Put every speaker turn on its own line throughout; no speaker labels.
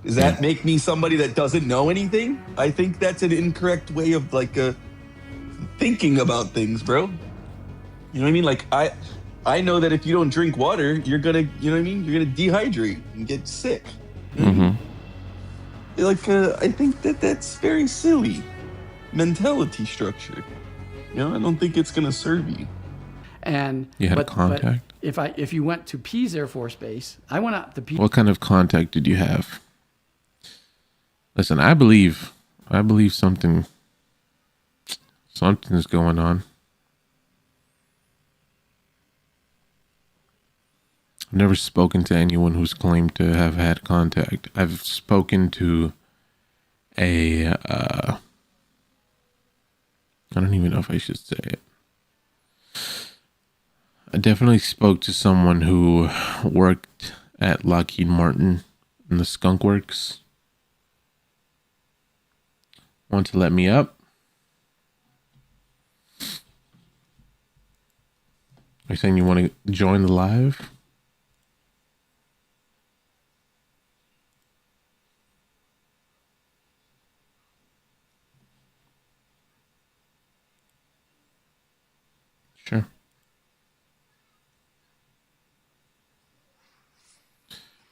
Does
Yeah.
that make me somebody that doesn't know anything? I think that's an incorrect way of thinking about things, bro. You know what I mean? Like I know that if you don't drink water, you're gonna, you know what I mean? You're gonna dehydrate and get sick. You know what I mean?
Mm-hmm.
I think that that's very silly mentality structure. You know, I don't think it's gonna serve you.
And
You had
but
contact?
if you went to Pease Air Force Base, I went out to Pease.
What kind of contact did you have? Listen, I believe something's going on. I've never spoken to anyone who's claimed to have had contact. I've spoken to I don't even know if I should say it. I definitely spoke to someone who worked at Lockheed Martin in the Skunk Works. Want to let me up? Are you saying you want to join the live? Sure.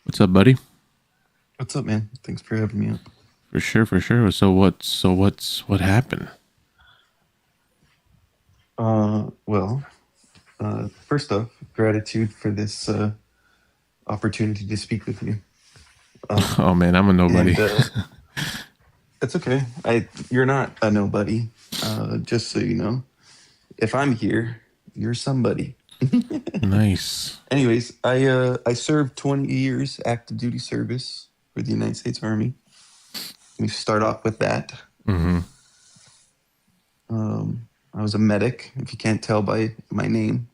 What's up, buddy?
What's up, man? Thanks for having me up.
For sure. So what happened?
First off, gratitude for this opportunity to speak with you.
Oh man, I'm a nobody.
And, it's okay. You're not a nobody. Just so you know, if I'm here, you're somebody.
Nice.
Anyways, I served 20 years active duty service for the United States Army. We start off with that.
Mm-hmm.
I was a medic, if you can't tell by my name.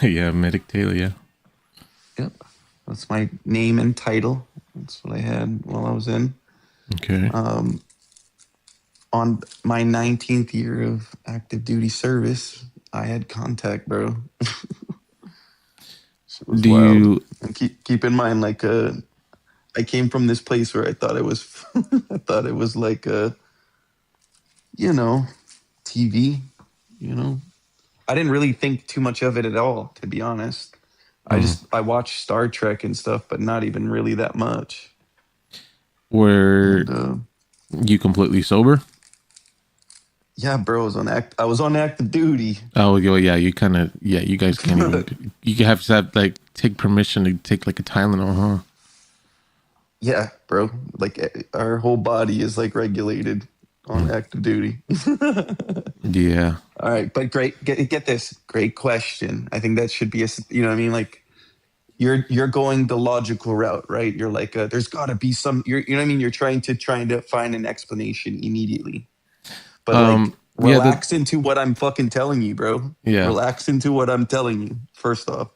Yeah, Medic Taylor, yeah.
Yep. That's my name and title. That's what I had while I was in.
Okay.
On my 19th year of active duty service, I had contact, bro. It was wild. And keep in mind, I came from this place where I thought it was, I thought it was like TV. I didn't really think too much of it at all, to be honest. I watched Star Trek and stuff, but not even really that much.
Were you completely sober?
Yeah, bro, I was on active duty.
Oh, yeah, you guys can't even, you have to have, like, take permission to take, like, a Tylenol, huh?
Yeah, bro. Like, our whole body is, like, regulated on active duty.
Yeah.
All right, but great. Get this. Great question. I think that should be you know what I mean? Like, you're going the logical route, right? You're like, there's got to be some, you know what I mean? You're trying to find an explanation immediately. But relax into what I'm fucking telling you, bro.
Yeah.
Relax into what I'm telling you, first off.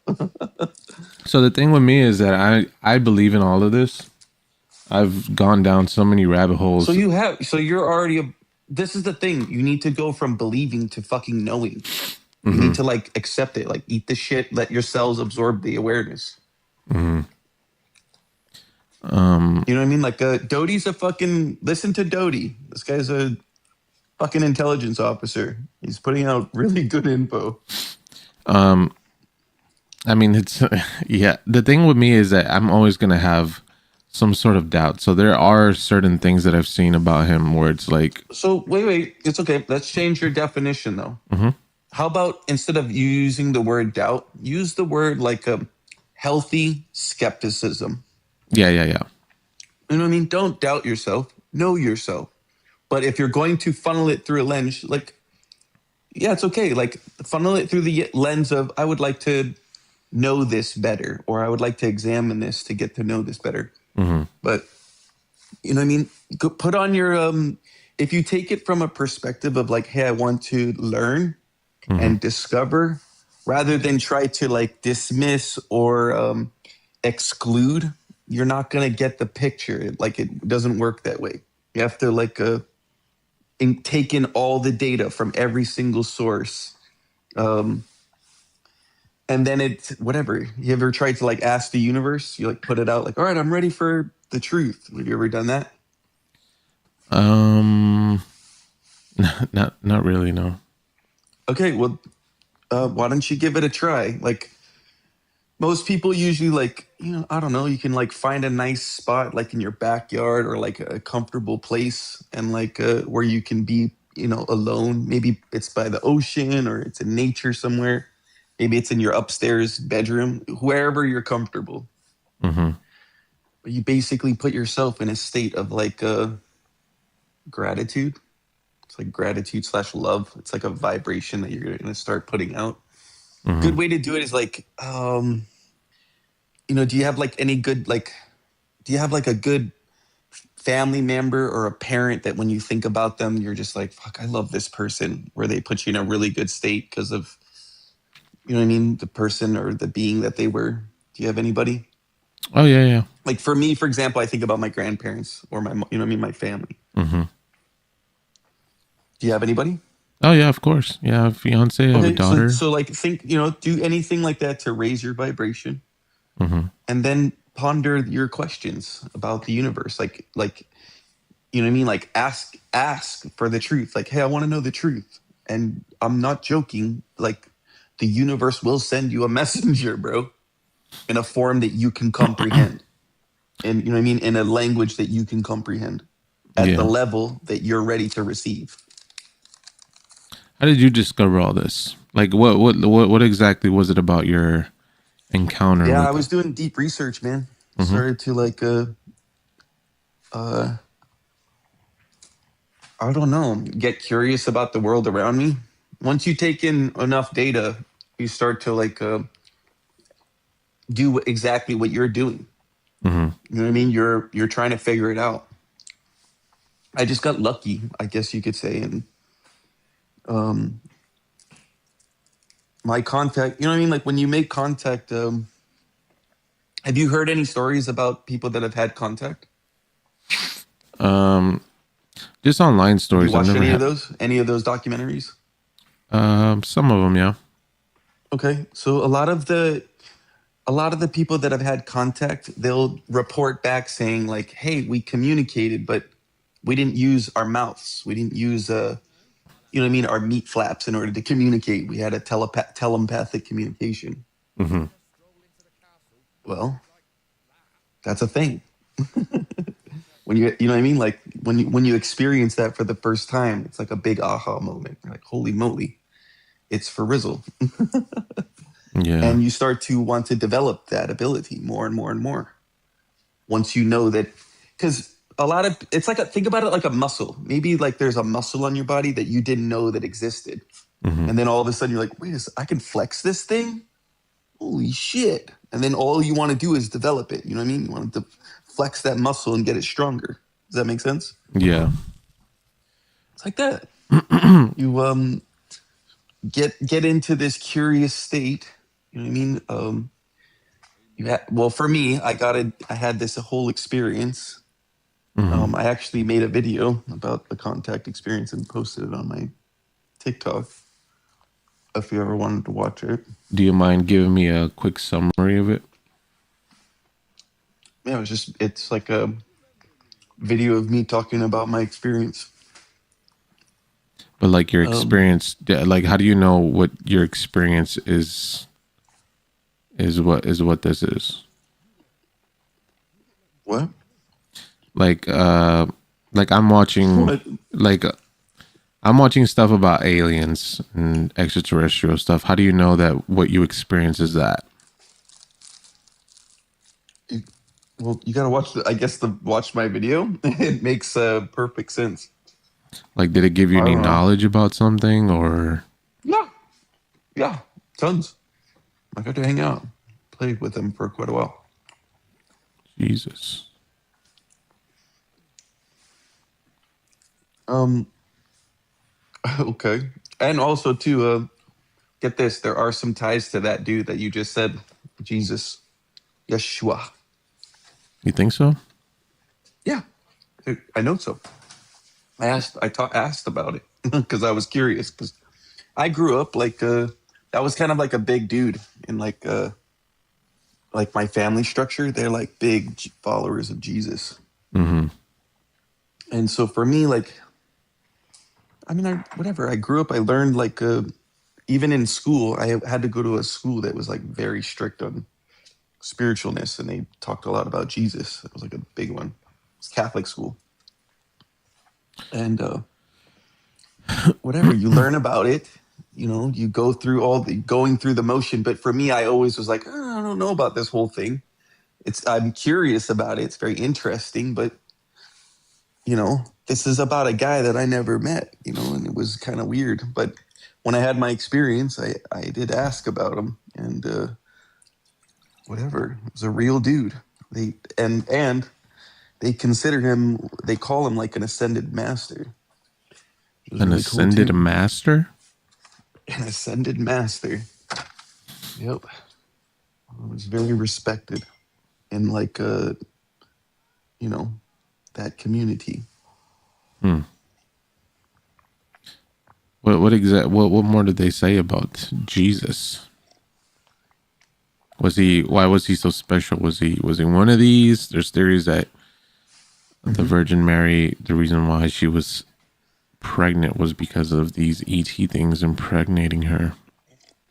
So the thing with me is that I believe in all of this. I've gone down so many rabbit holes.
So you're already, this is the thing. You need to go from believing to fucking knowing. You need to, like, accept it. Like, eat the shit. Let your cells absorb the awareness.
Mm-hmm.
You know what I mean? Like, Doty's a fucking, listen to Doty. This guy's a fucking intelligence officer. He's putting out really good info.
I mean, it's, yeah. The thing with me is that I'm always going to have some sort of doubt. So there are certain things that I've seen about him where it's like.
So wait. It's okay. Let's change your definition, though.
Mm-hmm.
How about, instead of using the word doubt, use the word like a healthy skepticism.
Yeah.
You know what I mean? Don't doubt yourself. Know yourself. But if you're going to funnel it through a lens, like, yeah, it's okay. Like, funnel it through the lens of, I would like to know this better, or I would like to examine this to get to know this better.
Mm-hmm.
But, you know what I mean? Put on your, if you take it from a perspective of like, hey, I want to learn and discover, rather than try to, like, dismiss or exclude, you're not going to get the picture. It doesn't work that way. You have to, like, take in all the data from every single source. And then it's whatever. You ever tried to, like, ask the universe? You, like, put it out like, all right, I'm ready for the truth. Have you ever done that?
Um, not really. No.
Okay, well, why don't you give it a try? Like most people usually like, I don't know, you can like find a nice spot like in your backyard or like a comfortable place and like where you can be, alone. Maybe it's by the ocean or it's in nature somewhere. Maybe it's in your upstairs bedroom, wherever you're comfortable.
Mm-hmm.
But you basically put yourself in a state of like gratitude. It's like gratitude slash love. It's like a vibration that you're going to start putting out.
Mm-hmm.
Good way to do it is like, do you have like any good, like, do you have like a good family member or a parent that when you think about them, you're just like, fuck, I love this person, where they put you in a really good state because of, you know what I mean? The person or the being that they were. Do you have anybody?
Oh yeah, yeah.
Like for me, for example, I think about my grandparents or my family.
Mm-hmm.
Do you have anybody?
Oh yeah, of course. Yeah, I have a fiance, I have a
Okay, so
daughter.
so like think, do anything like that to raise your vibration,
Mm-hmm.
and then ponder your questions about the universe. Like you know what I mean? Like ask for the truth. Like, hey, I want to know the truth, and I'm not joking. Like the universe will send you a messenger, bro, in a form that you can comprehend, and you know what I mean, in a language that you can comprehend, at the
Yeah.
level that you're ready to receive.
How did you discover all this? Like, what exactly was it about your encounter
Yeah, I
with it?
was doing deep research, man.
Mm-hmm.
Started to like uh I don't know, get curious about the world around me. Once you take in enough data, you start to like do exactly what you're doing.
Mm-hmm.
You know what I mean? You're trying to figure it out. I just got lucky, I guess you could say, and um my contact, you know what I mean? Like when you make contact, have you heard any stories about people that have had contact?
Um, just online
Have you
stories. I've
watched
never
any of
had.
those? Any of those documentaries?
Some of them, yeah.
Okay. So a lot of the people that have had contact, they'll report back saying like, "Hey, we communicated, but we didn't use our mouths. We didn't use you know what I mean, our meat flaps in order to communicate. We had a telepathic communication."
Mm-hmm.
Well, that's a thing. When you know what I mean, like when you experience that for the first time, it's like a big aha moment. You're like, "Holy moly, it's for Rizzle."
Yeah.
And you start to want to develop that ability more and more and more. Once you know that, because a lot of it's like think about it like a muscle. Maybe like there's a muscle on your body that you didn't know that existed,
Mm-hmm.
and then all of a sudden you're like, wait I can flex this thing. Holy shit! And then all you want to do is develop it. You know what I mean? You want to flex that muscle and get it stronger. Does that make sense?
Yeah.
It's like that. You get into this curious state. You know what I mean? Well, for me, I had this whole experience.
Mm-hmm.
I actually made a video about the contact experience and posted it on my TikTok. If you ever wanted to watch it,
Do you mind giving me a quick summary of it?
yeah, it's like a video of me talking about my experience.
But like your
Um,
experience, like how do you know what your experience is what this is?
what?
Like like I'm watching
What?
like I'm watching stuff about aliens and extraterrestrial stuff. How do you know that what you experience is that?
You- Well, you gotta watch watch my video. It makes perfect sense.
Like did it give you
I
any
don't know.
knowledge about something or
Yeah, yeah, tons. I got to hang out, played with them for quite a while.
Jesus?
Um, okay, and also too, get this: there are some ties to that dude that you just said, Jesus, Yeshua.
You think so?
Yeah, I know so. Asked about it because I was curious because I grew up like that was kind of like a big dude in like like my family structure, they're like big followers of Jesus.
Mm-hmm.
And so for me, like, I mean, whatever, I grew up, I learned like, even in school, I had to go to a school that was like very strict on spiritualness, and they talked a lot about Jesus. It was like a big one. It's Catholic school. And whatever, you learn about it, you know, you go through going through the motion. But for me, I always was like, "Oh, I don't know about this whole thing. I'm curious about it. It's very interesting, but you know, this is about a guy that I never met, you know, and it was kind of weird. But when I had my experience, I did ask about him, and whatever, it was a real dude. And they consider him, they call him like an ascended master. It was
An
really cool
ascended
too.
master?
An ascended master. Yep. It was very respected in like you know, that community.
Hmm. What more did they say about Jesus? Why was he so special? Was he one of these? There's theories that the Virgin Mary, the reason why she was pregnant was because of these ET things impregnating her.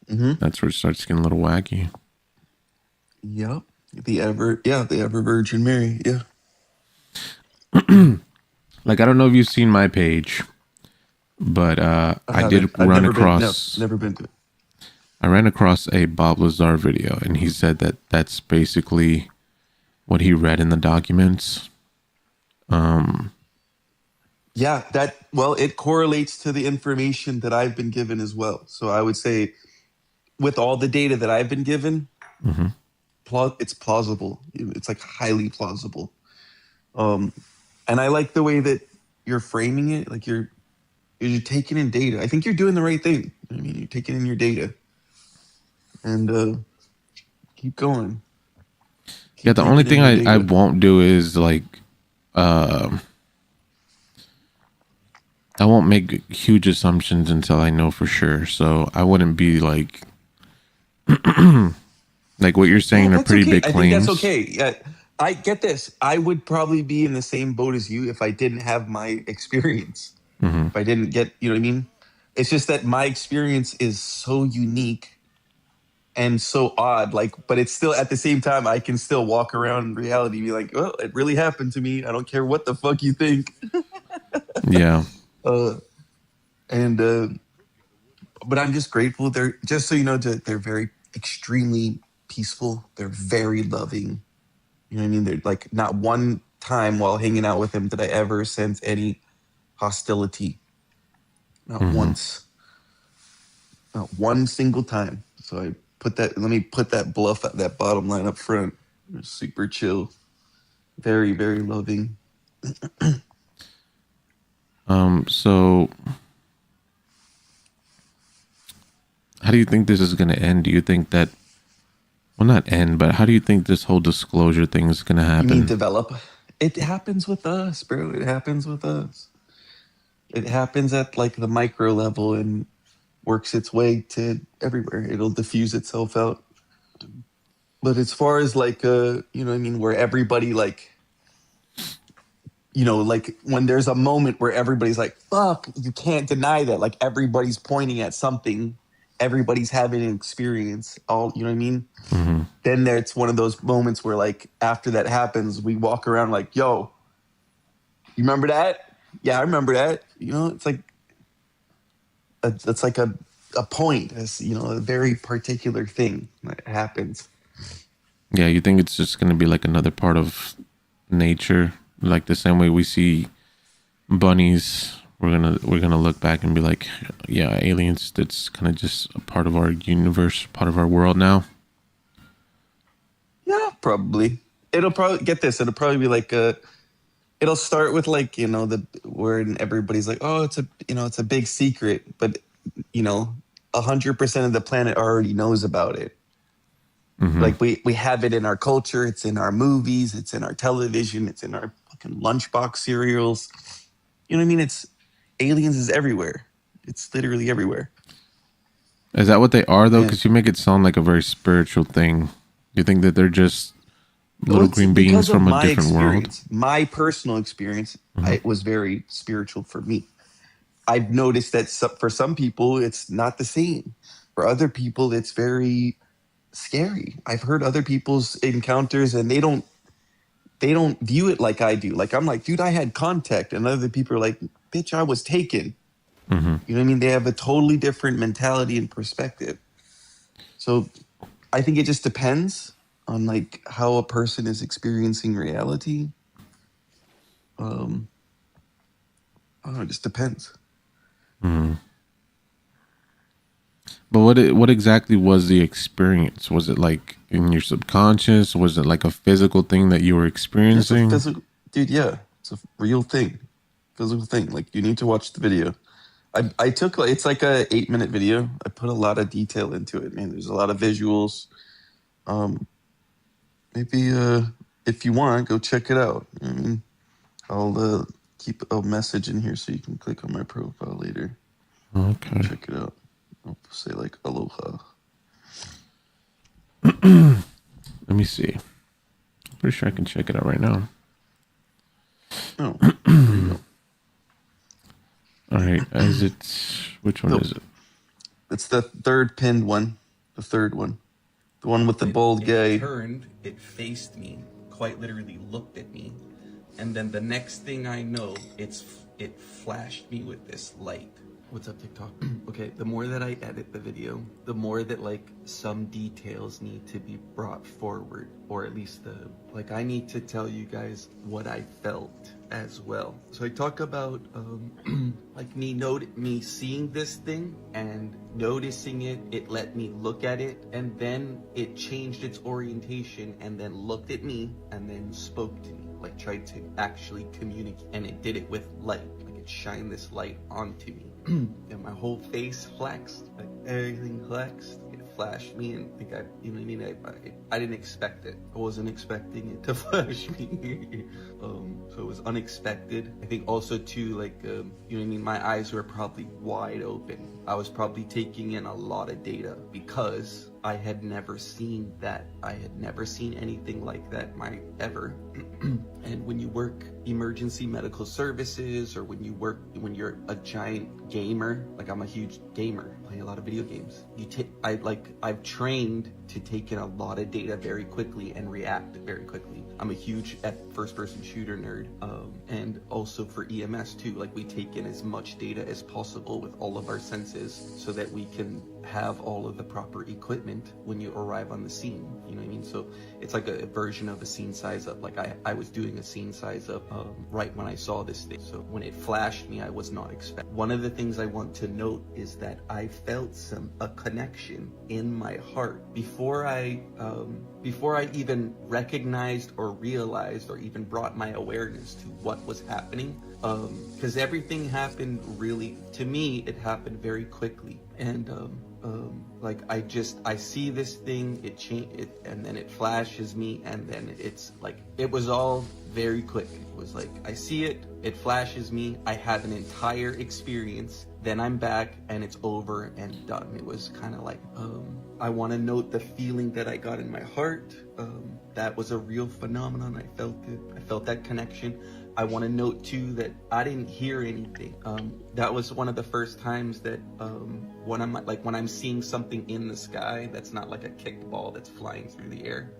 Mm-hmm.
That's where it starts getting a little wacky.
Yep. The ever Virgin Mary. Yeah.
Like, I don't know if you've seen my page, but I did
I've
run
never been. No,
across.
never been to it.
I ran across a Bob Lazar video, and he said that that's basically what he read in the documents.
Yeah, it correlates to the information that I've been given as well. So I would say, with all the data that I've been given,
Mhm.
it's plausible. It's like highly plausible. And I like the way that you're framing it. Like you're taking in data. I think you're doing the right thing. I mean, you're taking in your data, and keep going.
Yeah,
Keep
the only
taking
thing
in your
I
data.
won't do is like, I won't make huge assumptions until I know for sure. So I wouldn't be like, like what you're
Yeah,
saying are
that's
pretty
okay.
big
I think that's
claims.
okay. Yeah, I get this. I would probably be in the same boat as you if I didn't have my experience.
Hmm.
If I didn't get, you know what I mean? It's just that my experience is so unique and so odd. Like, but it's still at the same time, I can still walk around in reality and be like, well, it really happened to me. I don't care what the fuck you think.
Yeah.
Uh, and but I'm just grateful. They're just so you know, they're very extremely peaceful. They're very loving. You know what I mean? They're like not one time while hanging out with him did I ever sense any hostility. Not
Hmm.
once. Not one single time. So let me put that bluff at that bottom line up front. They're super chill. Very, very loving.
So how do you think this is going to end? Do you think that, well, not end, but how do you think this whole disclosure thing is going to
You mean
happen?
develop? It happens with us, bro. It happens with us. It happens at like the micro level and works its way to everywhere. It'll diffuse itself out. But as far as like you know what I mean, where everybody like, you know, like when there's a moment where everybody's like, fuck, you can't deny that. Like everybody's pointing at something, everybody's having an experience, all, you know what I mean?
Hmm.
Then there's one of those moments where like after that happens, we walk around like, yo, you remember that? Yeah, I remember that. You know, it's like it's like a point, as you know, a very particular thing that happens.
Yeah, you think it's just going to be like another part of nature, like the same way we see bunnies. We're gonna look back and be like, yeah, aliens. That's kind of just a part of our universe, part of our world now.
Yeah, probably. It'll probably get this. It'll probably be like it'll start with like, you know, the where everybody's like, oh, it's a, you know, it's a big secret, but you know, 100% of the planet already knows about it.
Hmm.
Like we have it in our culture, it's in our movies, it's in our television, it's in our fucking lunchbox cereals. You know what I mean? It's aliens is everywhere. It's literally everywhere.
Is that what they are though?
And
Because you make it sound like a very spiritual thing. You think that they're just
Well,
little
it's
green
because
beings
of
from a
my
different world?
experience, my personal experience. It was very spiritual for me. I've noticed that for some people, it's not the same. For other people, it's very scary. I've heard other people's encounters, and they don't view it like I do. Like I'm like, dude, I had contact, and other people are like, bitch, I was taken. You know what I mean? They have a totally different mentality and perspective. So I think it just depends on like how a person is experiencing reality. Um, I don't know, it just depends.
But what exactly was the experience? Was it like in your subconscious? Was it like a physical thing that you were
It's a
experiencing?
physical, dude. Yeah, it's a real thing, physical thing. Like you need to watch the video. I took like it's like a 8-minute video. I put a lot of detail into it, man. There's a lot of visuals. Um, maybe if you want, go check it out. I mean, I'll keep a message in here so you can click on my profile later.
Okay.
Check it out. I'll say like aloha.
Let me see. I'm pretty sure I can check it out right now.
Oh, there you go.
All right. Is it, which one
Nope.
is it?
It's the third pinned one. The third one. The one with the bald
It
guy.
turned, it faced me, quite literally looked at me, and then the next thing I know, it flashed me with this light. What's up, TikTok? Okay, the more that I edit the video, the more that like some details need to be brought forward, or at least I need to tell you guys what I felt as well. So I talk about like me seeing this thing and noticing it. It let me look at it, and then it changed its orientation and then looked at me and then spoke to me, like tried to actually communicate, and it did it with light. Like it shined this light onto me. And my whole face flexed, like everything flexed. It flashed me, and you know what I mean? I didn't expect it. I wasn't expecting it to flash me. So it was unexpected. I think also too, like, you know what I mean? My eyes were probably wide open. I was probably taking in a lot of data because I had never seen that. I had never seen anything like that ever. And when you work emergency medical services, or when you're a giant gamer, like I'm a huge gamer, play a lot of video games. I've trained to take in a lot of data very quickly and react very quickly. I'm a huge first-person shooter nerd, and also for EMS too. Like we take in as much data as possible with all of our senses, so that we can have all of the proper equipment when you arrive on the scene. You know what I mean? So it's like a version of a scene size up. Like I was doing a scene size up right when I saw this thing. So when it flashed me, I was not expecting. One of the things I want to note is that I felt a connection in my heart before I even recognized or realized or even brought my awareness to what was happening. Because everything happened really, to me, it happened very quickly. And like I see this thing, and then it flashes me, and then it's like, it was all very quick. It was like, I see it, it flashes me, I have an entire experience, then I'm back, and it's over and done. It was kind of like, I want to note the feeling that I got in my heart. That was a real phenomenon. I felt it. I felt that connection. I want to note too that I didn't hear anything. That was one of the first times that when I'm seeing something in the sky that's not like a kicked ball that's flying through the air.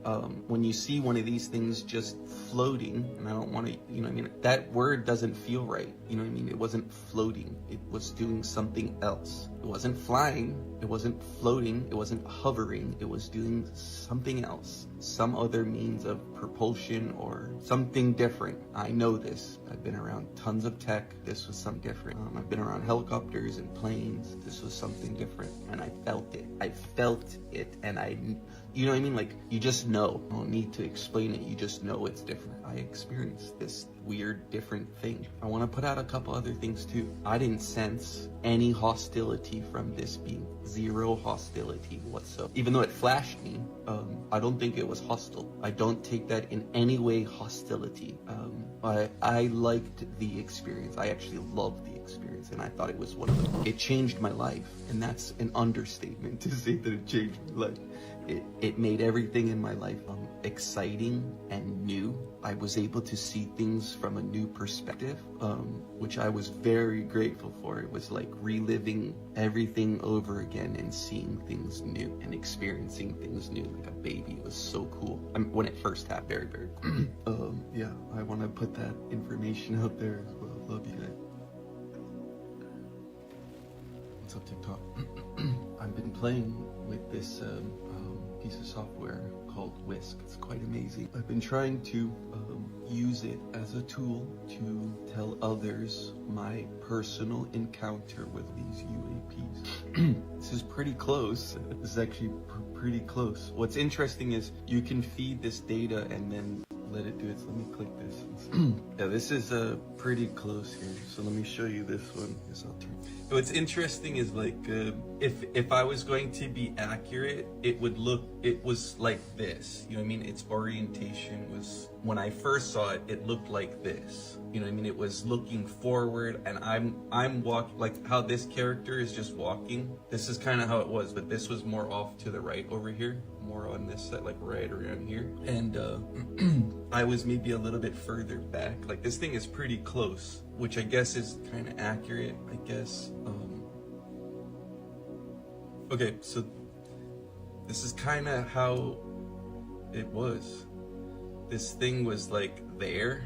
When you see one of these things just floating, and I don't want to, you know what I mean? That word doesn't feel right. You know what I mean? It wasn't floating. It was doing something else. It wasn't flying. It wasn't floating. It wasn't hovering. It was doing something else. Some other means of propulsion or something different. I know this. I've been around tons of tech. This was something different. I've been around helicopters and planes. This was something different, and I felt it. I felt it, and you know what I mean? Like, you just know. I don't need to explain it. You just know it's different. I experienced this weird, different thing. I want to put out a couple other things too. I didn't sense any hostility from this being. zero hostility whatsoever. Even though it flashed me, I don't think it was hostile. I don't take that in any way hostility. I liked the experience. I actually loved the experience, and I thought it was one of them. It changed my life, and that's an understatement to say that it changed my life. It made everything in my life exciting and new. I was able to see things from a new perspective, which I was very grateful for. It was like reliving everything over again and seeing things new and experiencing things new like a baby. It was so cool. When it first happened, very, very cool. Yeah, I want to put that information out there as well. Love you guys. What's up, TikTok? I've been playing with this piece of software called Whisk. It's quite amazing. I've been trying to use it as a tool to tell others my personal encounter with these UAPs. This is pretty close. This is actually pretty close. What's interesting is you can feed this data and then let it do it. So let me click this. Yeah, this is pretty close here. So let me show you this one. Yes, I'll turn. What's interesting is like if I was going to be accurate, it was like this. You know what I mean? Its orientation was, when I first saw it, it looked like this. You know what I mean? It was looking forward, and I'm walking like how this character is just walking. This is kind of how it was, but this was more off to the right over here, more on this side, like right around here. And I was maybe a little bit further back. Like this thing is pretty close, which I guess is kind of accurate, I guess. Okay, so this is kind of how it was. This thing was like there,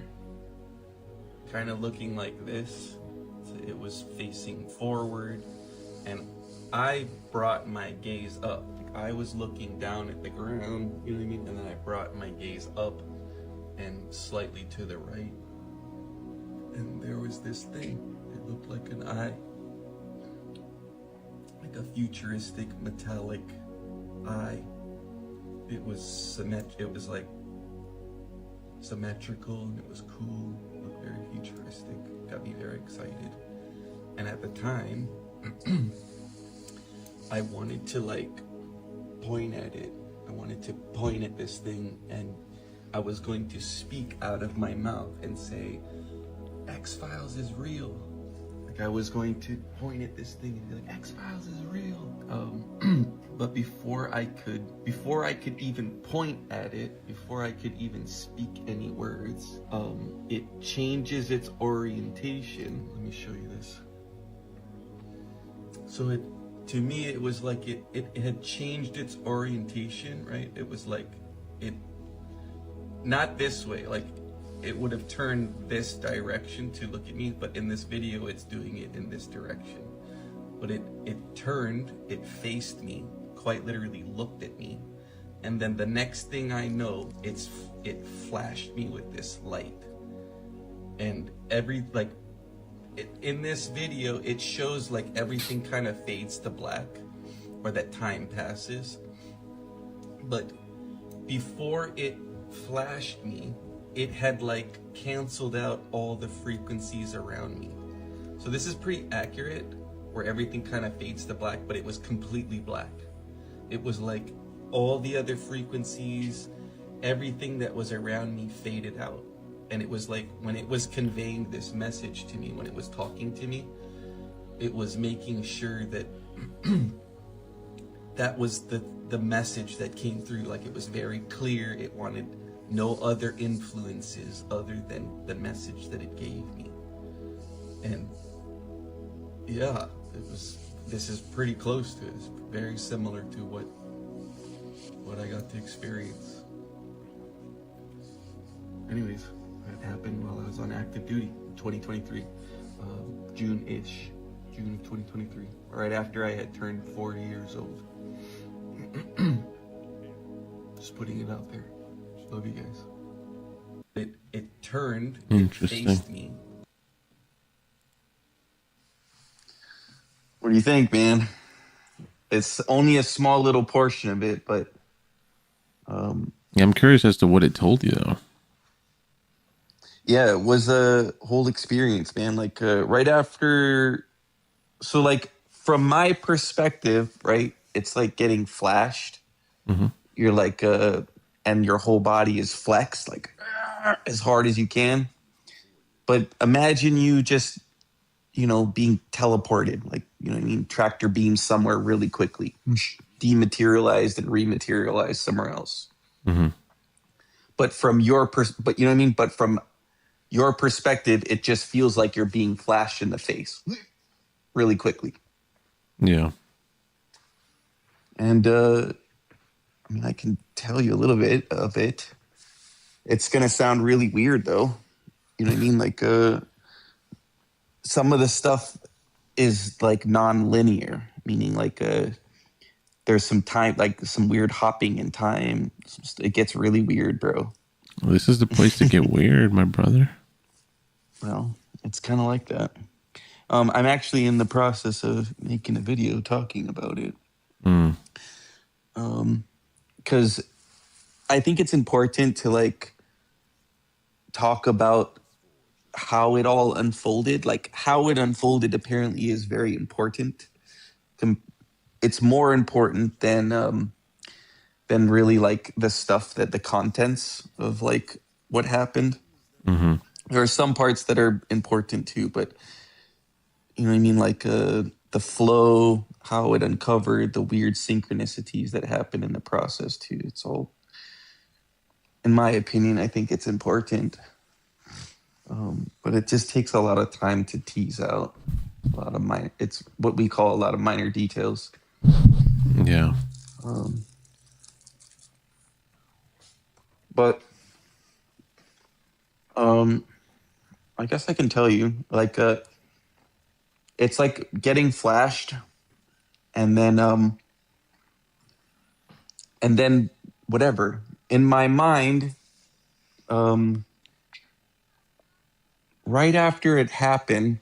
kind of looking like this. So it was facing forward, and I brought my gaze up. Like I was looking down at the ground, you know what I mean? And then I brought my gaze up and slightly to the right. And there was this thing. It looked like an eye. Like a futuristic metallic eye. It was it was like symmetrical, and it was cool. It looked very futuristic. Got me very excited. And at the time, I wanted to like point at it. I wanted to point at this thing, and I was going to speak out of my mouth and say, X-Files is real. Like I was going to point at this thing and be like, X-Files is real. But before I could even point at it, before I could even speak any words, it changes its orientation. Let me show you this. So to me, it was like it had changed its orientation, right? It was like not this way, like it would have turned this direction to look at me, but in this video, it's doing it in this direction. But it turned, it faced me, quite literally looked at me, and then the next thing I know, it flashed me with this light, and in this video, it shows like everything kind of fades to black, or that time passes. But before it flashed me, it had like canceled out all the frequencies around me. So this is pretty accurate, where everything kind of fades to black, but it was completely black. It was like all the other frequencies, everything that was around me faded out. And it was like when it was conveying this message to me, when it was talking to me, it was making sure that that was the message that came through. Like it was very clear. It wanted no other influences other than the message that it gave me. And yeah, this is pretty close to it. It's very similar to what I got to experience. Anyways, that happened while I was on active duty in 2023, June-ish, June of 2023, right after I had turned 40 years old. Just putting it out there. Love you guys. It turned, it faced me.
What do you think, man? It's only a small little portion of it, but
yeah, I'm curious as to what it told you though.
yeah, it was a whole experience, man. Like right after, so like from my perspective, right, it's like getting flashed. You're like, and your whole body is flexed like as hard as you can. But imagine you just, being teleported, like, what I mean, tractor beam somewhere really quickly, dematerialized and rematerialized somewhere else. But from your but you know what I mean? But from your perspective, it just feels like you're being flashed in the face really quickly.
Yeah.
And I mean, I can tell you a little bit of it. It's gonna sound really weird though. You know what I mean? Like some of the stuff is like non-linear, meaning like there's some time, like some weird hopping in time. It gets really weird, bro.
Well, this is the place to get weird, my brother.
Well, it's kind of like that. I'm actually in the process of making a video talking about it. Because I think it's important to like talk about how it all unfolded. Like how it unfolded apparently is very important. It's more important than really like the stuff that the contents of like what happened. There are some parts that are important too, but you know what I mean? Like the flow, how it uncovered the weird synchronicities that happened in the process too. It's all, in my opinion, I think it's important. But it just takes a lot of time to tease out a lot of it's what we call a lot of minor details.
Yeah.
But I guess I can tell you, like, it's like getting flashed, and then whatever in my mind, right after it happened,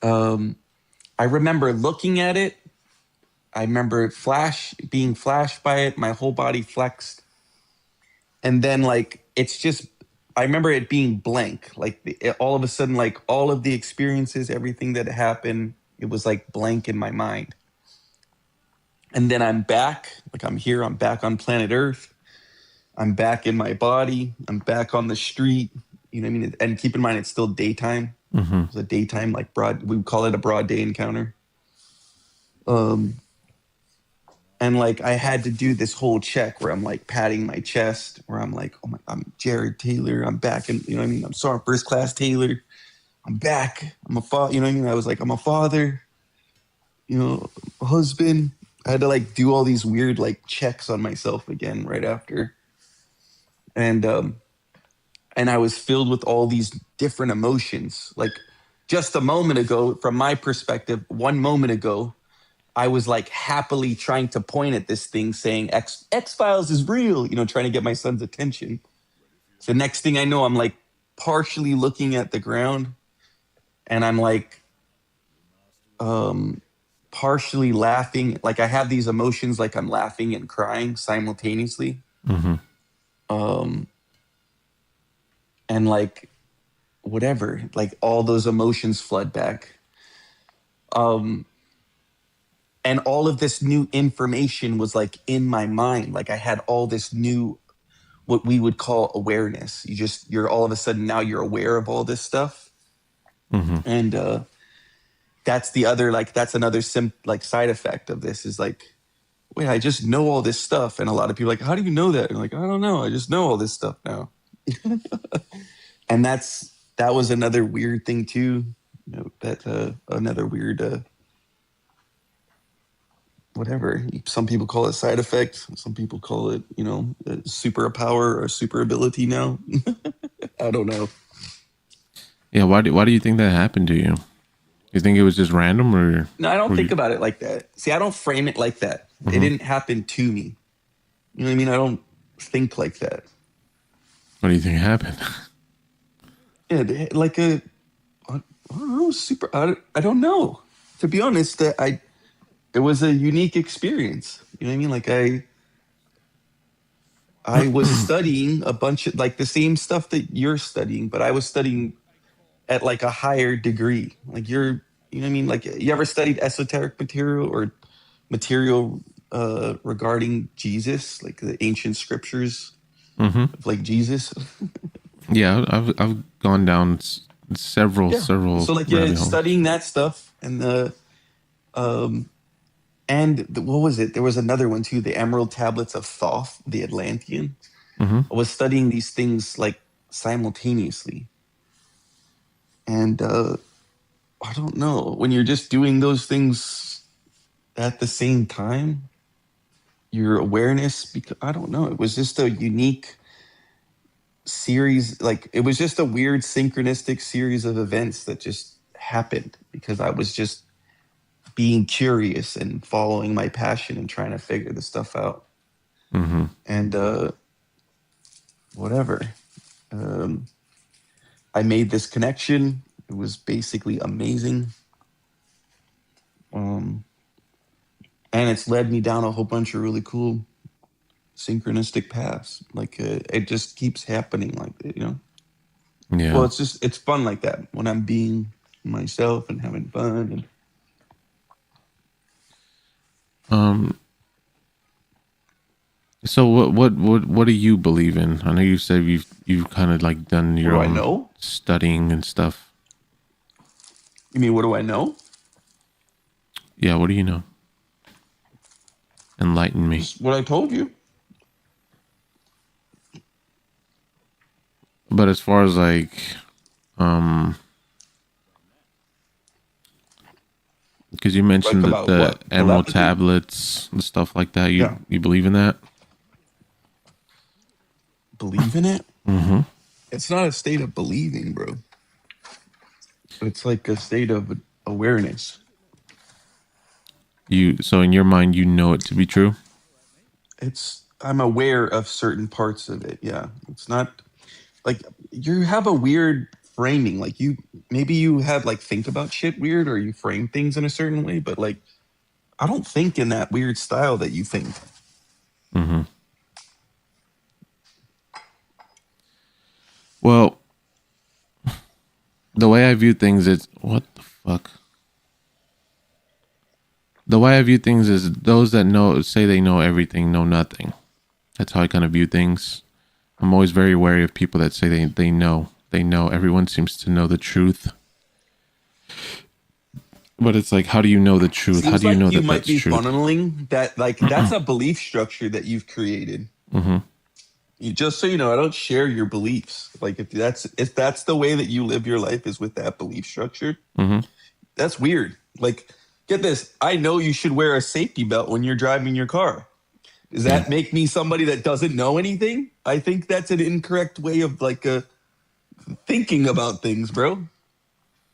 I remember looking at it. I remember being flashed by it. My whole body flexed. And then like, it's just, I remember it being blank. Like all of a sudden, like all of the experiences, everything that happened, it was like blank in my mind. And then I'm back, like I'm here, I'm back on planet Earth. I'm back in my body. I'm back on the street. You know what I mean? And keep in mind, it's still daytime. It's a daytime, like we would call it a broad day encounter. And like I had to do this whole check where I'm like patting my chest, where I'm like, oh my, I'm Jared Taylor. I'm back, and you know what I mean. I'm sorry, First Class Taylor. I'm back. I'm a father. You know what I mean. I was like, I'm a father. You know, a husband. I had to like do all these weird like checks on myself again right after, and I was filled with all these different emotions. Like just a moment ago, from my perspective, 1 moment ago, I was like happily trying to point at this thing saying X-Files is real, you know, trying to get my son's attention. So next thing I know, I'm like partially looking at the ground, and I'm like partially laughing. Like I have these emotions, like I'm laughing and crying simultaneously. And like whatever, like all those emotions flood back. And all of this new information was like in my mind. Like I had all this new, what we would call awareness. You're all of a sudden now you're aware of all this stuff. And that's the other, like, that's another side effect of this is like, wait, I just know all this stuff. And a lot of people are like, how do you know that? And I'm like, I don't know. I just know all this stuff now. And that was another weird thing too. You know, that another weird, whatever. Some people call it side effect. Some people call it, you know, super power or super ability now. I don't know.
Yeah. Why do you think that happened to you? You think it was just random, or?
No, I don't think about it like that. See, I don't frame it like that. It didn't happen to me. You know what I mean? I don't think like that.
What do you think happened?
Yeah, like I don't know, I don't know. To be honest, it was a unique experience. You know what I mean? Like I was studying a bunch of like the same stuff that you're studying, but I was studying at like a higher degree. Like you're You know what I mean? Like, you ever studied esoteric material or material regarding Jesus, like the ancient scriptures of like Jesus?
Yeah, I've gone down
Yeah.
several
So like, yeah,
rabbit holes.
studying that stuff and what was it? There was another one too, the Emerald Tablets of Thoth, the Atlantean. I was studying these things like simultaneously, and I don't know, when you're just doing those things at the same time, your awareness, because I don't know, it was just a unique series, like it was just a weird synchronistic series of events that just happened because I was just being curious and following my passion and trying to figure this stuff out. And whatever. Um, I made this connection. It was basically amazing. And it's led me down a whole bunch of really cool synchronistic paths. Like it just keeps happening like that, you know? Well,
Yeah.
it's fun like that when I'm being myself and having fun. And
Um. So what do you believe in? I know you said you've kind of like done
what
your
do I
own
know?
studying and stuff.
You mean, what do I know?
Yeah. What do you know? Enlighten me.
Just what I told you.
But as far as like, um, because you
Like
mentioned that
about
the
what?
emerald
Telepathy?
tablets and stuff like that,
Yeah.
you believe in that?
Believe in it? It's not a state of believing, bro. It's like a state of awareness.
So in your mind, you know it to be true.
I'm aware of certain parts of it. Yeah. It's not like you have a weird framing. Like maybe you have like think about shit weird or you frame things in a certain way, but like I don't think in that weird style that you think.
Well, the way I view things is what the fuck. The way I view things is those that say they know everything know nothing. That's how I kind of view things. I'm always very wary of people that say they know. They know. Everyone seems to know the truth. But it's like, how do you know the truth? How
Seems
do you
like
know
you
that
might
that's
be
truth?
funneling that, like that's a belief structure that you've created. Just so you know, I don't share your beliefs. Like if that's the way that you live your life is with that belief structure, that's weird. Like, get this. I know you should wear a safety belt when you're driving your car. Does
Yeah.
that make me somebody that doesn't know anything? I think that's an incorrect way of like thinking about things, bro.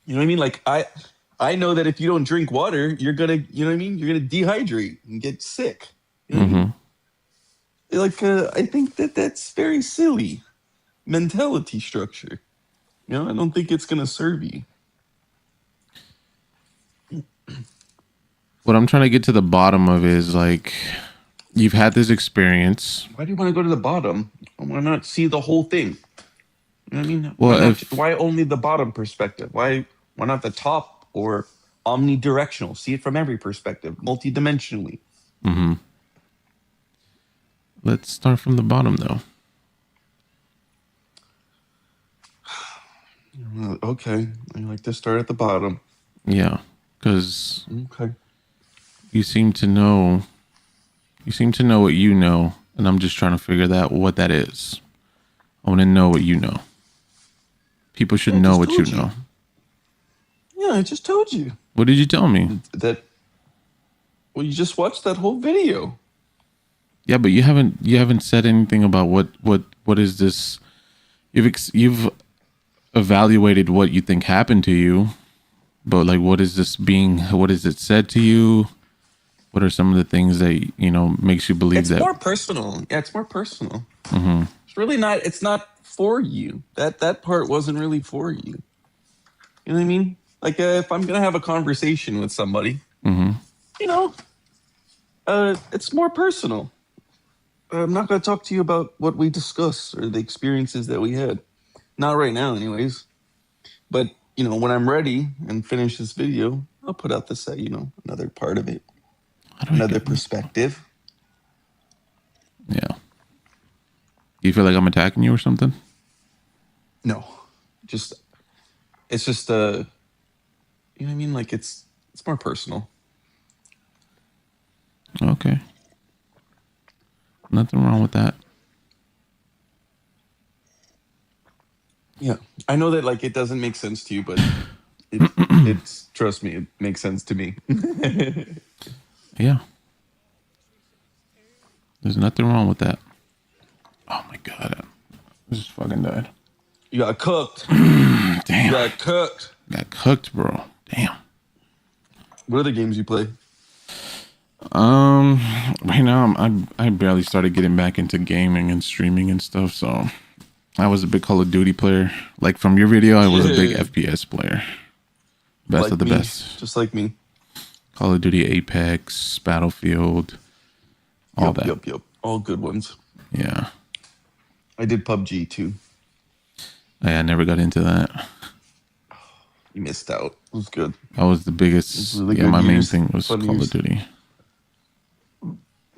You know what I mean? Like I know that if you don't drink water, you're gonna, you know what I mean? You're gonna dehydrate and get sick. You know what I mean? Like I think that's very silly mentality structure. You know, I don't think it's gonna serve you.
What I'm trying to get to the bottom of is like, you've had this experience.
Why do you want to go to the bottom? Why not see the whole thing? You know what I mean?
Well, if
Why only the bottom perspective? Why not the top or omnidirectional? See it from every perspective, multidimensionally.
let's start from the bottom though.
Okay, I like to start at the bottom.
Yeah, because
Okay.
you seem to know. You seem to know what you know, and I'm just trying to figure that what that is. I want to know what you know. People should
I
know
just
what you
told you.
know.
Yeah, I just told you
What did you tell me?
that. Well, you just watched that whole video.
Yeah, but you haven't said anything about what is this? You've evaluated what you think happened to you, but like, what is this being? What is it said to you? What are some of the things that makes you believe
It's
that?
more personal. Yeah, it's more personal. It's really not. It's not for you. That part wasn't really for you. You know what I mean? Like if I'm gonna have a conversation with somebody, you know, it's more personal. I'm not gonna talk to you about what we discussed or the experiences that we had. Not right now, anyways. But when I'm ready and finish this video, I'll put out this, another part of it,
How do I
another
get-
perspective.
Yeah. Do you feel like I'm attacking you or something?
No, it's just you know what I mean? Like it's more personal.
Okay. Nothing wrong with that.
Yeah, I know that like it doesn't make sense to you, but it's trust me, it makes sense to me.
Yeah. There's nothing wrong with that. Oh my god. I just fucking died.
You got cooked. You
Damn.
got cooked.
Got cooked, bro. Damn.
What other games you play?
Right now I barely started getting back into gaming and streaming and stuff, so I was a big Call of Duty player. Like from your video, I was a big
Yeah.
FPS player. Best
Like
of the
me,
best.
just like me.
Call of Duty Apex, Battlefield, all that.
Yep. All good ones.
Yeah.
I did PUBG too.
I never got into that.
You missed out. It was good.
I was the biggest.
really
Yeah,
good
my main
years.
thing was
Fun
Call
years.
of Duty.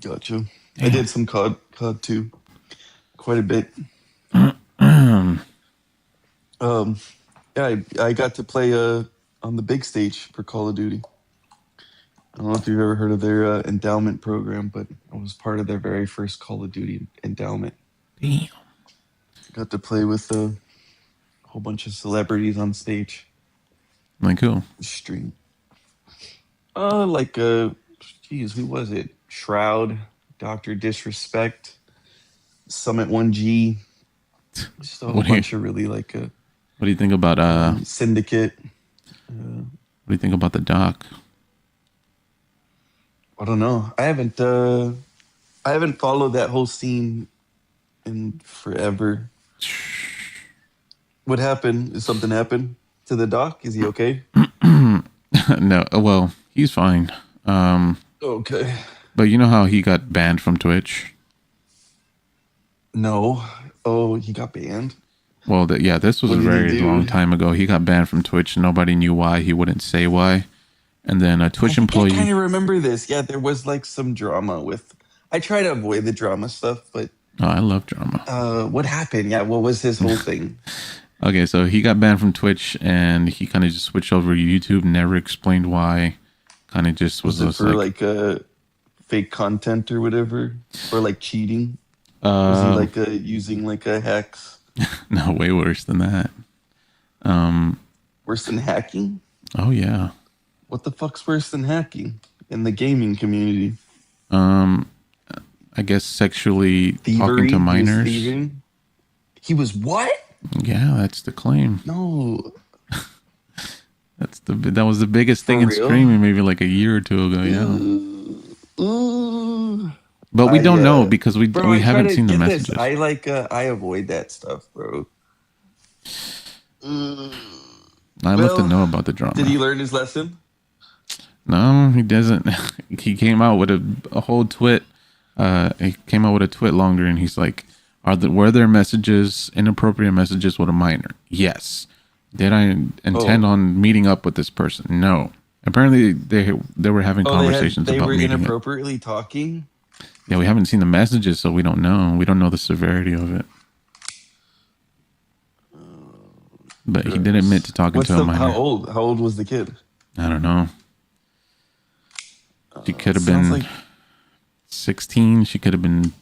Gotcha. I did some COD too. Quite a bit. Yeah, I got to play on the big stage for Call of Duty. I don't know if you've ever heard of their endowment program, but I was part of their very first Call of Duty endowment.
Damn.
Got to play with a whole bunch of celebrities on stage.
Like who?
Stream. Geez, who was it? Shroud, Dr. Disrespect, Summit 1G. Just a whole
What do you-
bunch of really
What do you think about
Syndicate.
what do you think about the doc?
I don't know. I haven't followed that whole scene in forever. What happened? Did something happen to the doc? Is he okay?
No, well, he's fine.
Okay.
But you know how he got banned from Twitch?
No. Oh, he got banned.
Well, this was
What
a
did he
very
do?
long time ago. He got banned from Twitch. Nobody knew why. He wouldn't say why. And then a Twitch
I
employee.
kind of remember this. Yeah, there was like some drama with. I try to avoid the drama stuff, but
Oh, I love drama.
what happened? Yeah, what was his whole thing?
Okay, so he got banned from Twitch, and he kind of just switched over to YouTube. Never explained why. Kind of just was
Was it
just
for
like,
fake content or whatever, or like cheating? Was he like using like a hacks?
no, way worse than that.
Worse than hacking?
Oh yeah.
What the fuck's worse than hacking in the gaming community?
I guess sexually
Thievery?
talking to
He was
minors.
thieving? He was what?
Yeah, that's the claim.
No.
That was the biggest thing
For
in
real?
streaming maybe like a year or two ago. Yeah,
Ooh.
but we don't
I,
know because we
Bro, I try
haven't
to
seen the
get this.
messages.
I avoid that stuff, bro.
I'd love to
well,
know about the drama.
Did he learn his lesson?
No, he doesn't. He came out with a whole twit. He came out with a twit longer, and he's like, were there messages, inappropriate messages with a minor? Yes. Did I intend on meeting up with this person? No. Apparently, they were having conversations
they
about
were
meeting up.
inappropriately talking.
Yeah, we haven't seen the messages, so we don't know. We don't know the severity of it. But he did admit to talking to a minor.
How old was the kid?
I don't know. She could have
sounds
been
like-
16. She could have been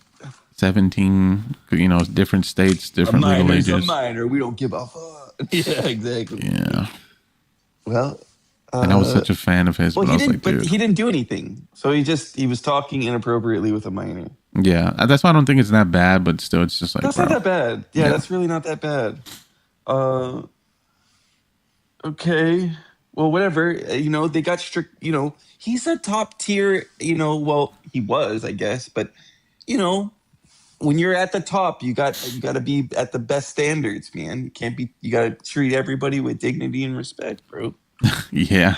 17. You know, different states, different legal
Minor's a
ages.
minor. We don't give a fuck. Yeah, exactly.
Yeah.
Well,
And I was such a fan of his,
well,
but I was like,
but
dude.
he didn't do anything. So he was talking inappropriately with a minor.
Yeah. That's why I don't think it's that bad, but still, it's just like,
That's
bro.
not that bad. Yeah,
Yeah.
that's really not that bad. Okay. Well, whatever. They got strict. He's a top tier. Well, he was, I guess, but when you're at the top, you got to be at the best standards, man. You can't be. You got to treat everybody with dignity and respect, bro.
Yeah.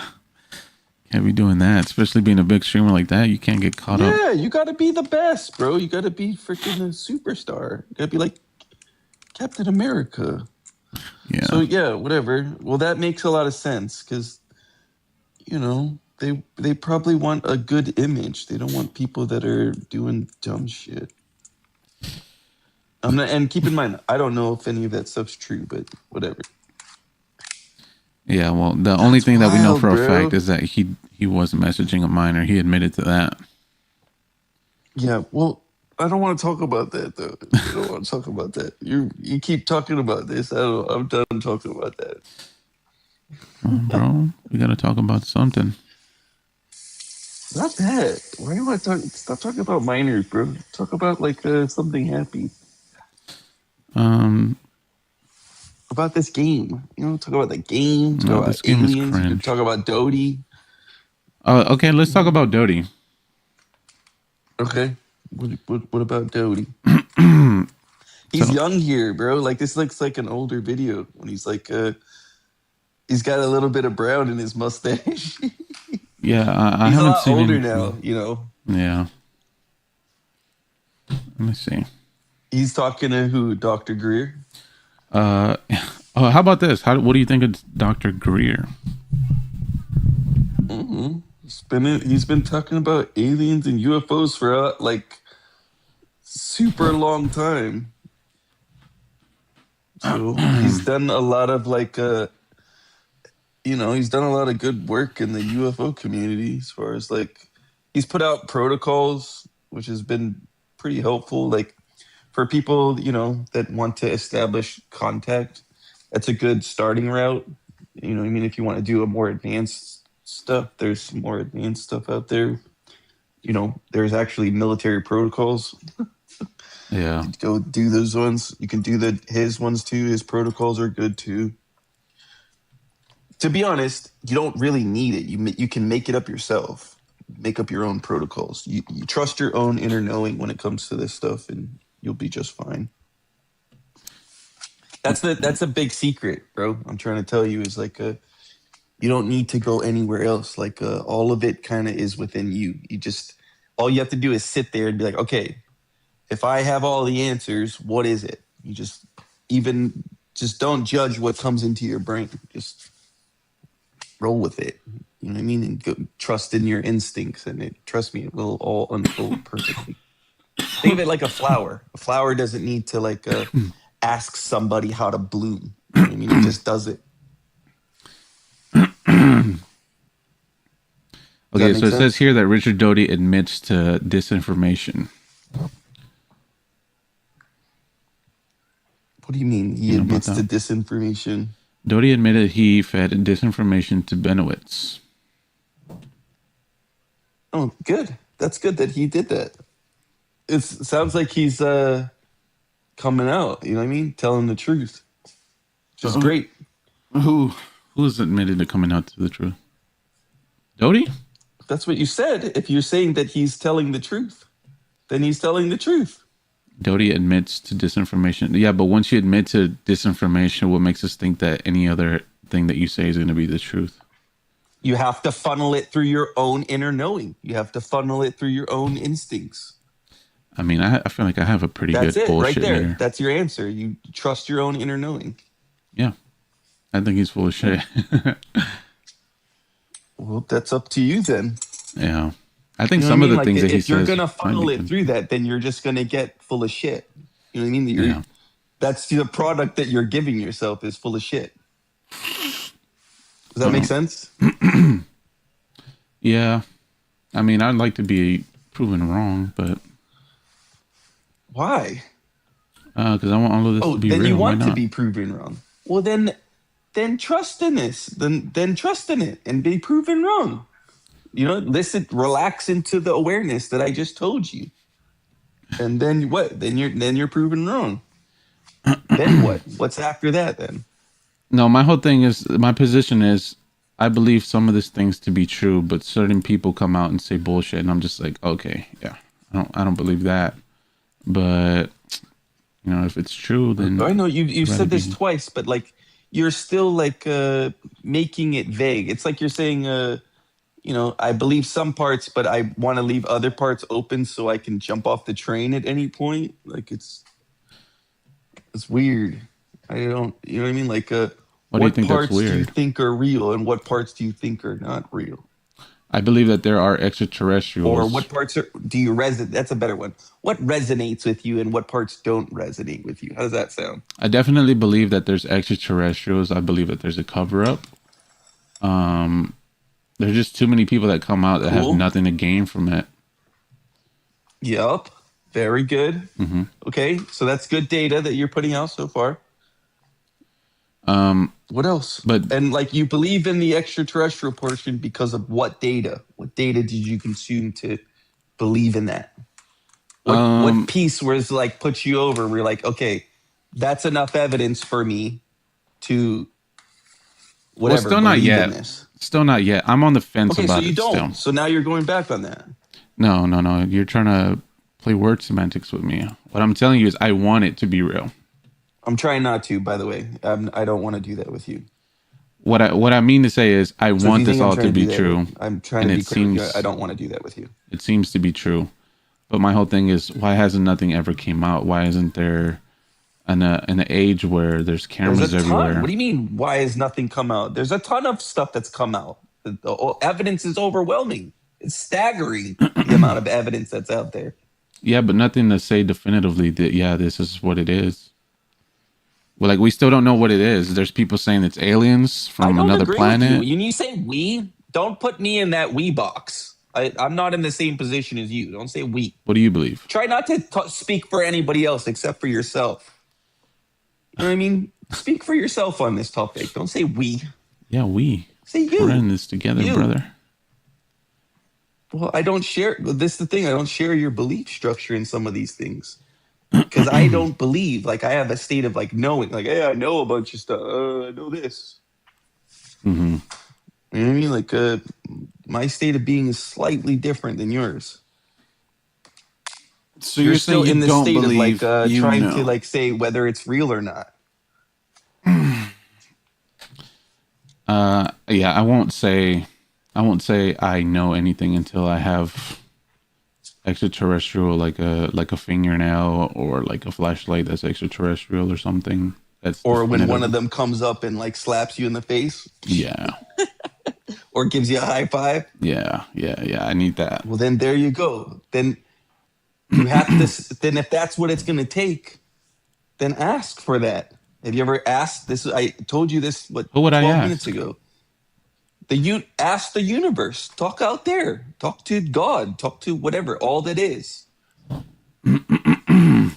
Can't be doing that, especially being a big streamer like that. You can't get caught up.
Yeah, you got to be the best, bro. You got to be freaking a superstar. You got to be like Captain America.
Yeah.
So yeah, whatever. Well, that makes a lot of sense because you know, they probably want a good image. They don't want people that are doing dumb shit. I'm not, and keep in mind, I don't know if any of that stuff's true, but whatever.
Yeah, well, the only
That's
thing that we know
wild,
for a
bro.
fact is that he was messaging a minor. He admitted to that.
Yeah, well, I don't want to talk about that though. I don't want to talk about that. You keep talking about this. I'm done talking about that.
Bro, we got to talk about something.
Not that. Why do I talk? Stop talking about minors, bro. Talk about like something happy
Um,
about this game. You know, talk about the game. Talk
no,
about
this game is
aliens. You could
cringe.
talk about Dodie.
Okay, let's talk about Dodie.
Okay. What about Dodie? He's
So,
young here, bro. Like this looks like an older video when he's like he's got a little bit of brown in his mustache.
yeah, I
He's a
haven't
lot
seen
older
anything.
now, you know.
Yeah. Let me see.
He's talking to who? Dr. Greer?
Oh, how about this? What do you think of Dr. Greer?
He's been talking about aliens and UFOs for like super long time. So he's done a lot of like he's done a lot of good work in the UFO community as far as like he's put out protocols which has been pretty helpful like for people, that want to establish contact. That's a good starting route. You know what I mean? If you want to do a more advanced stuff, there's some more advanced stuff out there. There's actually military protocols.
Yeah.
Go do those ones. You can do his ones too. His protocols are good too. To be honest, you don't really need it. You can make it up yourself. Make up your own protocols. You trust your own inner knowing when it comes to this stuff, and you'll be just fine. That's a big secret, bro. I'm trying to tell you is like you don't need to go anywhere else. Like all of it kind of is within you. All you have to do is sit there and be like, okay, if I have all the answers, what is it? You just don't judge what comes into your brain. Just roll with it. You know what I mean? And trust in your instincts, and trust me, it will all unfold perfectly. Think of it like a flower. A flower doesn't need to like ask somebody how to bloom. You know what I mean? It just does it.
Okay, so it says here that Richard Doty admits to disinformation.
What do you mean? He admits to disinformation.
Doty admitted he fed disinformation to Benowitz.
Oh, good. That's good that he did that. It sounds like he's coming out. You know what I mean? Telling the truth, which is great.
Who's admitted to coming out to the truth? Doty?
That's what you said. If you're saying that he's telling the truth, then he's telling the truth.
Doty admits to disinformation. Yeah, but once you admit to disinformation, what makes us think that any other thing that you say is going to be the truth?
You have to funnel it through your own inner knowing. You have to funnel it through your own instincts.
I mean, I feel like I have a pretty
That's
good
it,
bullshit
right there.
meter.
That's your answer. You trust your own inner knowing.
Yeah. I think he's full of shit.
Well, that's up to you then.
Yeah. I think some of the things that he says.
If you're going to funnel it through that, then you're just going to get full of shit. You know what I mean?
Yeah.
That's the product that you're giving yourself is full of shit. Does that make sense?
Yeah. I mean, I'd like to be proven wrong, but
why?
Because I want all of this to be real.
Then you want to be proven wrong. Well, then trust in this. Then trust in it and be proven wrong. Listen, relax into the awareness that I just told you. And then what? Then you're proven wrong. Then what? What's after that then?
No, my position is I believe some of these things to be true, but certain people come out and say bullshit, and I'm just like, okay, yeah, I don't believe that. But if it's true, then
I know you've said this twice, but like you're still like making it vague. It's like you're saying, I believe some parts, but I want to leave other parts open so I can jump off the train at any point. Like it's weird. I don't, you know what I mean? Like,
Why do you think that's
parts do you
weird?
think are real and what parts do you think are not real?
I believe that there are
Or what
extraterrestrials.
parts do you resonate? That's a better one. What resonates with you and what parts don't resonate with you? How does that sound?
I definitely believe that there's extraterrestrials. I believe that there's a cover up. There's just too many people that come out that have
Cool.
nothing to gain from it.
Yup. Very good. Okay, so that's good data that you're putting out so far. What else?
But
And like you believe in the extraterrestrial portion because of what data? What data did you consume to believe in that? What piece was like puts you over? We're like, okay, that's enough evidence for me to whatever
still not
believe
yet.
in this.
Still not yet. I'm on the fence
Okay, so
about
you
it
don't.
still.
So now you're going back on that.
No. You're trying to play word semantics with me. What I'm telling you is I want it to be real.
I'm trying not to, by the way. I don't want to do that with you.
What I mean to say is I
So if
want
you
this
think I'm
all
trying
to
do
be
that,
true.
I'm trying
And
to be
it
clear with you.
seems-
I don't want to do that with you.
It seems to be true. But my whole thing is why hasn't nothing ever came out? Why isn't there an age where there's cameras
There's a ton.
everywhere?
What do you mean? Why has nothing come out? There's a ton of stuff that's come out. The evidence is overwhelming. It's staggering the amount of evidence that's out there.
Yeah, but nothing to say definitively that yeah, this is what it is. Well, like we still don't know what it is. There's people saying it's aliens
I
from
don't
another
agree
planet.
with you. When you say we, don't put me in that we box. I'm not in the same position as you. Don't say we.
What do you believe?
Try not to speak for anybody else except for yourself. You know what I mean? Speak for yourself on this topic. Don't say we.
Yeah, we.
Say you.
We're in this together,
You.
brother.
Well, I don't share. This is the thing. I don't share your belief structure in some of these things because I don't believe. Like I have a state of like knowing. Like, hey, I know a bunch of stuff. I know this.
Mm-hmm.
You know what I mean? Like, my state of being is slightly different than yours.
So
You're still in the state of like trying
know.
to like say whether it's real or not.
Yeah, I won't say I know anything until I have extraterrestrial like a fingernail or like a flashlight that's extraterrestrial or something. That's
Or when
definitive.
one of them comes up and like slaps you in the face
Yeah.
or gives you a high five.
Yeah. I need that.
Well, then there you go. Then you have to. Then if that's what it's going to take, then ask for that. Have you ever asked this? I told you this. What?
Who would I
12
ask?
minutes ago. Ask the universe. Talk out there. Talk to God. Talk to whatever. All that is.
I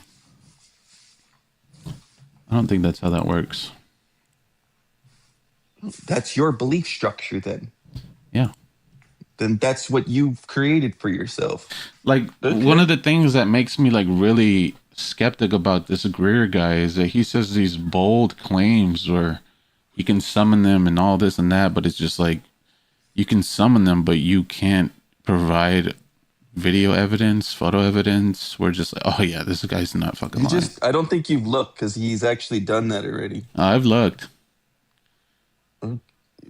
don't think that's how that works.
That's your belief structure.
Yeah.
Then that's what you've created for yourself.
Like
Okay.
one of the things that makes me like really skeptic about this Greer guy is that he says these bold claims where you can summon them and all this and that, but it's just like you can summon them, but you can't provide video evidence, photo evidence. We're just like, oh yeah, this guy's not fucking
You
lying.
I don't think you've looked because he's actually done that already.
I've looked.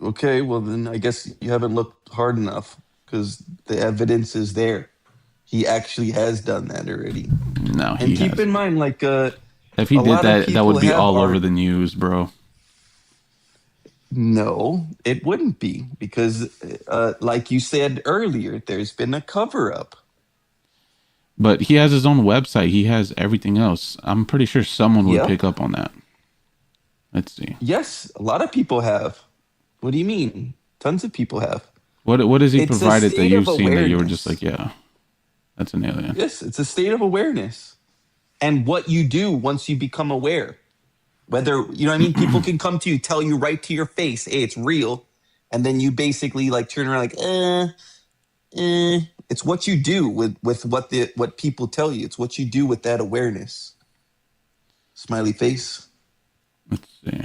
Okay, well then I guess you haven't looked hard enough because the evidence is there. He actually has done that already.
No,
And
he
keep
has.
in mind, like
If he
a
did
lot of
that, that
people
would be
have
all over
art-
the news, bro.
no, it wouldn't be because, like you said earlier, there's been a cover up.
But he has his own website. He has everything else. I'm pretty sure someone would
Yep.
pick up on that. Let's see.
Yes, a lot of people have. What do you mean? Tons of people have.
What has he
It's a
provided that
state
you've
of
seen that you were
awareness.
just like, yeah, that's an alien?
Yes, it's a state of awareness. And what you do once you become aware. Whether, you know what I mean? People can come to you, tell you right to your face, hey, it's real. And then you basically like turn around like, It's what you do with what people tell you. It's what you do with that awareness. Smiley face.
Let's see.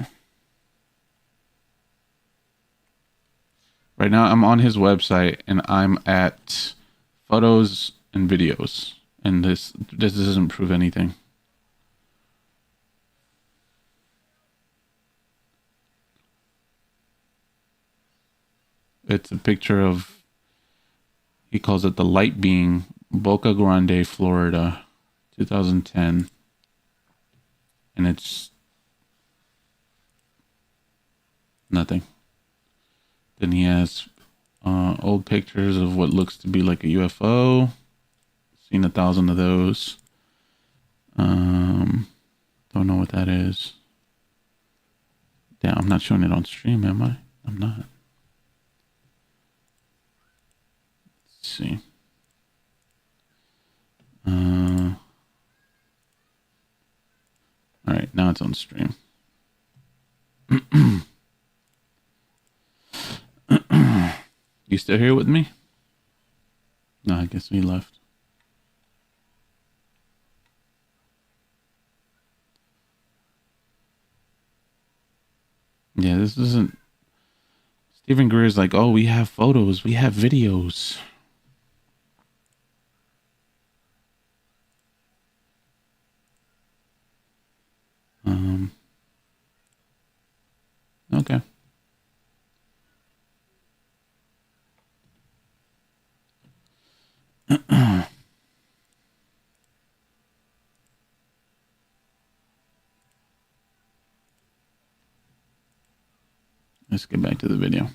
Right now, I'm on his website and I'm at photos and videos, and this doesn't prove anything. It's a picture of, he calls it the Light Being, Boca Grande, Florida, 2010. And it's Nothing. Then he has old pictures of what looks to be like a UFO. Seen 1,000 of those. Don't know what that is. Damn, I'm not showing it on stream, am I? I'm not. Let's see. All right, now it's on stream. You still here with me? No, I guess he left. Yeah, this isn't. Stephen Greer's like, oh, we have photos, we have videos. Okay. Let's get back to the video.